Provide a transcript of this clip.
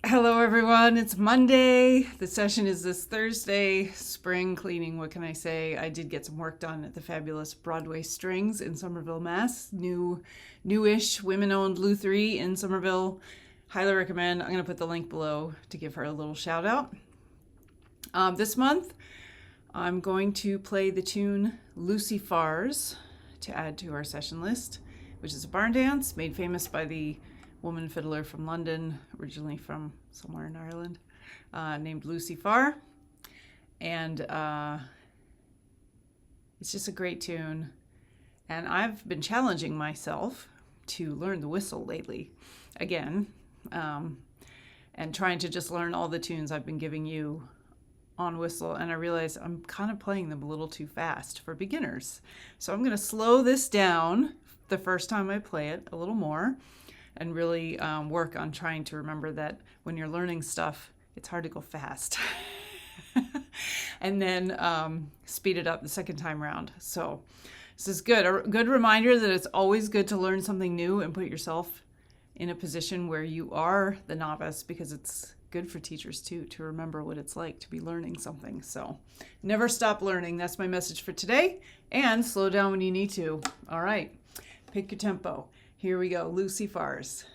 Hello, everyone. It's Monday. The session is this Thursday. Spring cleaning. What can I say? I did get some work done at the fabulous Broadway Strings in Somerville, Mass. Newish, women-owned Lutherie in Somerville. Highly recommend. I'm going to put the link below to give her a little shout out. This month, I'm going to play the tune Lucy Fars to add to our session list, which is a barn dance made famous by the woman fiddler from London, originally from somewhere in Ireland, named Lucy Farr. And it's just a great tune. And I've been challenging myself to learn the whistle lately, again, and trying to just learn all the tunes I've been giving you on whistle. And I realize I'm kind of playing them a little too fast for beginners. So I'm going to slow this down the first time I play it a little more, and really work on trying to remember that when you're learning stuff, it's hard to go fast. And then speed it up the second time around. So this is good. A good reminder that it's always good to learn something new and put yourself in a position where you are the novice, because it's good for teachers too to remember what it's like to be learning something. So never stop learning. That's my message for today. And slow down when you need to. All right. Pick your tempo. Here we go, Lucy Fars.